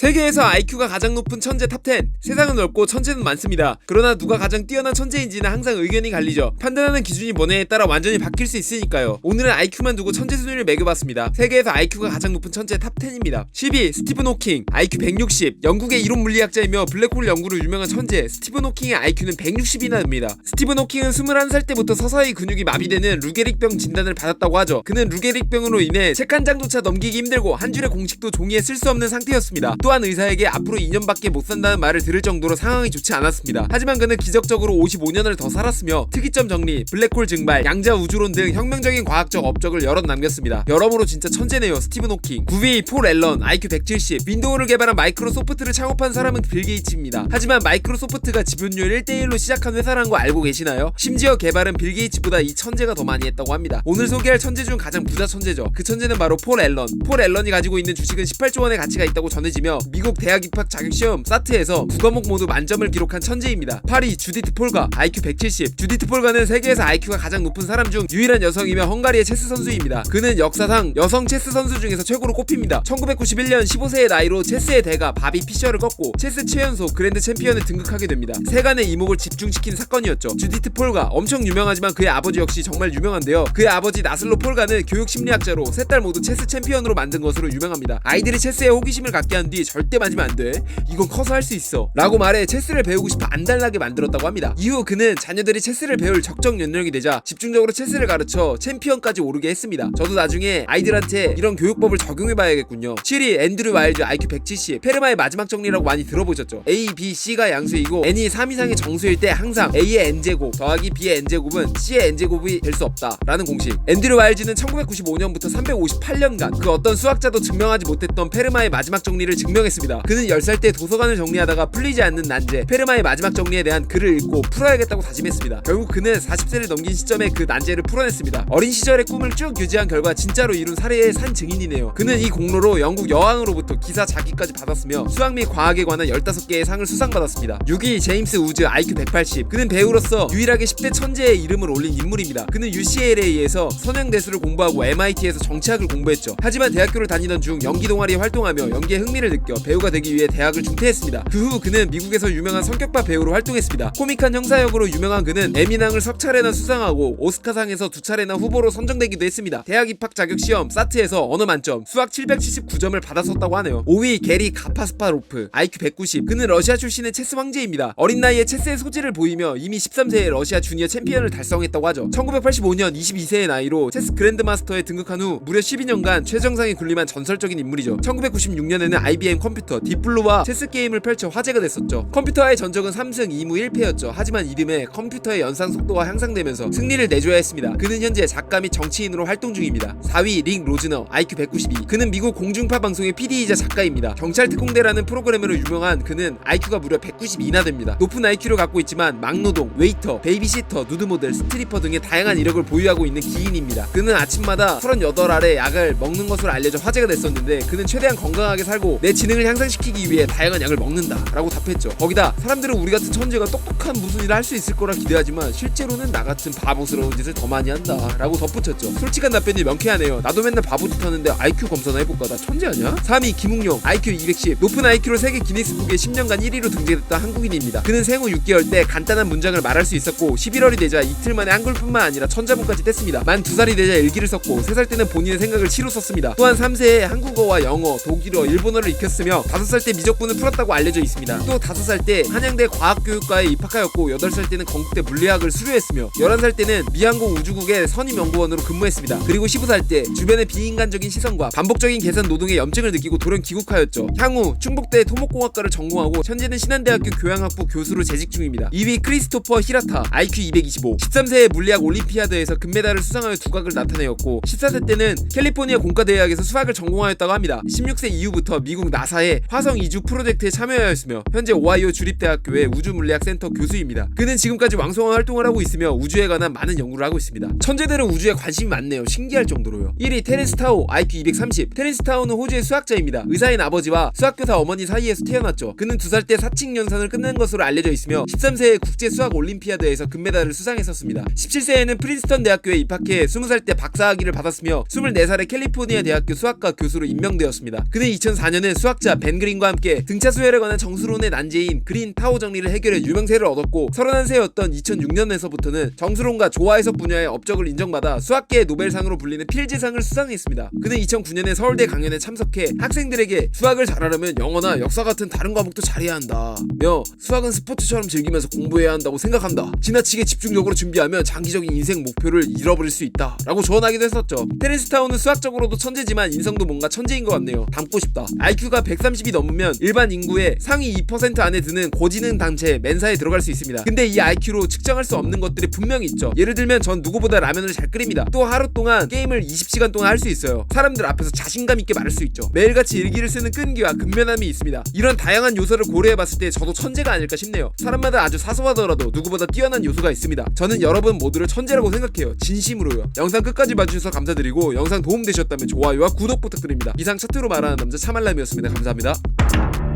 세계에서 IQ가 가장 높은 천재 탑10. 세상은 넓고 천재는 많습니다. 그러나 누가 가장 뛰어난 천재인지는 항상 의견이 갈리죠. 판단하는 기준이 뭐냐에 따라 완전히 바뀔 수 있으니까요. 오늘은 IQ만 두고 천재 순위를 매겨봤습니다. 세계에서 IQ가 가장 높은 천재 탑10입니다. 10위 스티븐 호킹, IQ 160. 영국의 이론 물리학자이며 블랙홀 연구로 유명한 천재 스티븐 호킹의 IQ는 160이나 됩니다. 스티븐 호킹은 21살 때부터 서서히 근육이 마비되는 루게릭병 진단을 받았다고 하죠. 그는 루게릭병으로 인해 책 한 장조차 넘기기 힘들고 한 줄의 공식도 종이에 쓸 수 없는 상태였습니다. 또한 의사에게 앞으로 2년밖에 못 산다는 말을 들을 정도로 상황이 좋지 않았습니다. 하지만 그는 기적적으로 55년을 더 살았으며 특이점 정리, 블랙홀 증발, 양자 우주론 등 혁명적인 과학적 업적을 여럿 남겼습니다. 여러모로 진짜 천재네요. 스티븐 호킹. 9위 폴 앨런, IQ 170. 윈도우를 개발한 마이크로소프트를 창업한 사람은 빌 게이츠입니다. 하지만 마이크로소프트가 지분율 1대1로 시작한 회사라는 거 알고 계시나요? 심지어 개발은 빌 게이츠보다 이 천재가 더 많이 했다고 합니다. 오늘 소개할 천재 중 가장 부자 천재죠. 그 천재는 바로 폴 앨런. 폴 앨런이 가지고 있는 주식은 18조 원의 가치가 있다고 전해지며 미국 대학 입학 자격시험 사트에서 두 과목 모두 만점을 기록한 천재입니다. 8위 주디트 폴가, IQ 170. 주디트 폴가는 세계에서 IQ가 가장 높은 사람 중 유일한 여성이며 헝가리의 체스 선수입니다. 그는 역사상 여성 체스 선수 중에서 최고로 꼽힙니다. 1991년 15세의 나이로 체스의 대가 바비 피셔를 꺾고 체스 최연소 그랜드 챔피언에 등극하게 됩니다. 세간의 이목을 집중시킨 사건이었죠. 주디트 폴가 엄청 유명하지만 그의 아버지 역시 정말 유명한데요. 그의 아버지 나슬로 폴가는 교육 심리학자로 세 딸 모두 체스 챔피언으로 만든 것으로 유명합니다. 아이들이 체스에 호기심을 갖게 한 뒤 절대 맞으면 안 돼. 이건 커서 할 수 있어. 라고 말해 체스를 배우고 싶어 안달나게 만들었다고 합니다. 이후 그는 자녀들이 체스를 배울 적정 연령이 되자 집중적으로 체스를 가르쳐 챔피언까지 오르게 했습니다. 저도 나중에 아이들한테 이런 교육법을 적용해봐야겠군요. 7위 앤드류 와일드, IQ 170. 페르마의 마지막 정리라고 많이 들어보셨죠? A, B, C가 양수이고 n이 3 이상의 정수일 때 항상 A의 n제곱 더하기 B의 n제곱은 C의 n제곱이 될 수 없다 라는 공식. 앤드류 와일즈는 1995년부터 358년간 그 어떤 수학자도 증명하지 못했던 페르마의 마지막 정리를 증명했습니다. 그는 10살 때 도서관을 정리하다가 풀리지 않는 난제 페르마의 마지막 정리에 대한 글을 읽고 풀어야겠다고 다짐했습니다. 결국 그는 40세를 넘긴 시점에 그 난제를 풀어냈습니다. 어린 시절의 꿈을 쭉 유지한 결과 진짜로 이룬 사례의 산 증인이네요. 그는 이 공로로 영국 여왕으로부터 기사 자기까지 받았으며 수학 및 과학에 관한 15개의 상을 수상받았습니다. 6위 제임스 우즈, IQ 180. 그는 배우로서 유일하게 10대 천재의 이름을 올린 인물입니다. 그는 UCLA에서 선행대수를 공부하고 MIT에서 정치학을 공부했죠. 하지만 대학교를 다니던 중 연기 동아리에 활동하며 연기에 흥미를 느껴 배우가 되기 위해 대학을 중퇴했습니다. 그 후 그는 미국에서 유명한 성격파 배우로 활동했습니다. 코믹한 형사역으로 유명한 그는 에미상을 석 차례나 수상하고 오스카상에서 2차례나 후보로 선정되기도 했습니다. 대학 입학 자격시험 사트에서 언어 만점, 수학 779점을 받았었다고 하네요. 5위 게리 가파스파로프, IQ 190. 그는 러시아 출신의 체스 황제입니다. 어린 나이에 체스의 소질을 보이며 이미 13세에 러시아 주니어 챔피언을 달성했다고 하죠. 1985년 22세의 나이로 체스 그랜드마스터에 등극한 후 무려 12년간 최정상에 군림한 전설적인 인물이죠. 1996년에는 IBM 컴퓨터 딥블루와 체스 게임을 펼쳐 화제가 됐었죠. 컴퓨터와의 전적은 3승 2무 1패였죠. 하지만 이듬해 컴퓨터의 연산 속도가 향상되면서 승리를 내줘야 했습니다. 그는 현재 작가 및 정치인으로 활동 중입니다. 4위 릭 로즈너, IQ 192. 그는 미국 공중파 방송의 PD이자 작가입니다. 경찰 특공대라는 프로그램으로 유명한 그는 IQ가 무려 192나 됩니다. 높은 IQ를 갖고 있지만 막노동, 웨이터, 베이비시터, 누드모델, 스트리퍼 등의 다양한 이력을 보유하고 있는 기인입니다. 그는 아침마다 38알의 약을 먹는 것으로 알려져 화제가 됐었는데 그는 최대한 건강하게 살고 내 지능을 향상시키기 위해 다양한 약을 먹는다 라고 답했죠. 거기다 사람들은 우리 같은 천재가 똑똑한 무슨 일을 할 수 있을 거라 기대하지만 실제로는 나 같은 바보스러운 짓을 더 많이 한다 라고 덧붙였죠. 솔직한 답변이 명쾌하네요. 나도 맨날 바보짓 하는데 IQ 검사나 해볼까? 나 천재 아니야? 3위 김웅용, IQ 210. 높은 IQ로 세계 기니스북에 10년간 1위로 등재됐던 한국인입니다. 그는 생후 6개월 때 간단한 문장을 말할 수 있었고 11월이 되자 이틀 만에 한글뿐만 아니라 천자문까지 뗐습니다. 만 2살이 되자 일기를 썼고 3살 때는 본인의 생각을 시로 썼습니다. 또한 3세에 한국어와 영어, 독일어, 일본어를 익혔으며 5살 때 미적분을 풀었다고 알려져 있습니다. 또 5살 때 한양대 과학교육과에 입학하였고 8살 때는 건국대 물리학을 수료했으며 11살 때는 미항공 우주국의 선임연구원으로 근무했습니다. 그리고 15살 때 주변의 비인간적인 시선과 반복적인 계산 노동의 염증을 느끼고 돌연 귀국하였죠. 향후 충북대 토목공학과를 전공하고 현재는 신한대학교 교양학부 교수로 재직 중입니다. 2위 크리스토퍼 히라타, IQ 225. 13세에 물리학 올림피아드에서 금메달을 수상하여 두각을 나타내었고 14세 때는 캘리포니아 공과대학에서 수학을 전공하였다고 합니다. 16세 이후부터 미국 나사의 화성 이주 프로젝트에 참여하였으며 현재 오하이오 주립대학교의 우주물리학센터 교수입니다. 그는 지금까지 왕성한 활동을 하고 있으며 우주에 관한 많은 연구를 하고 있습니다. 천재들은 우주에 관심이 많네요. 신기할 정도로요. 1위 테렌스 타오, IQ 230. 테렌스 타오는 호주의 수학자입니다. 의사인 아버지와 수학교사 어머니 사이에서 태어났죠. 그는 2살 때 사칙 연산을 끝낸 것으로 알려져 있으며 13세에 국제 수학 올림피아드에서 금메달을 수상했었습니다. 17세에는 프린스턴 대학교에 입학해 20살 때 박사학위를 받았으며 24살에 캘리포니아 대학교 수학과 교수로 임명되었습니다. 그는 2004년에 수학 수학자 벤 그린과 함께 등차 수열에 관한 정수론의 난제인 그린 타오 정리를 해결해 유명세를 얻었고 31세였던 2006년에서부터는 정수론과 조화 해석 분야의 업적을 인정받아 수학계의 노벨상으로 불리는 필즈상을 수상했습니다. 그는 2009년에 서울대 강연에 참석해 학생들에게 수학을 잘하려면 영어나 역사 같은 다른 과목도 잘해야 한다 며 수학은 스포츠처럼 즐기면서 공부해야 한다고 생각한다. 지나치게 집중적으로 준비하면 장기적인 인생 목표를 잃어버릴 수 있다 라고 조언하기도 했었죠. 테렌스 타운은 수학적으로도 천재지만 인성도 뭔가 천재인 것 같네요. 닮고 싶다. IQ가 130이 넘으면 일반 인구의 상위 2% 안에 드는 고지능 단체 멘사에 들어갈 수 있습니다. 근데 이 IQ로 측정할 수 없는 것들이 분명히 있죠. 예를 들면 전 누구보다 라면을 잘 끓입니다. 또 하루 동안 게임을 20시간 동안 할 수 있어요. 사람들 앞에서 자신감 있게 말할 수 있죠. 매일같이 일기를 쓰는 끈기와 근면함이 있습니다. 이런 다양한 요소를 고려해봤을 때 저도 천재가 아닐까 싶네요. 사람마다 아주 사소하더라도 누구보다 뛰어난 요소가 있습니다. 저는 여러분 모두를 천재라고 생각해요. 진심으로요. 영상 끝까지 봐주셔서 감사드리고 영상 도움되셨다면 좋아요와 구독 부탁드립니다. 이상 차트로 말하는 남자 차말람이었습니다. 감사합니다.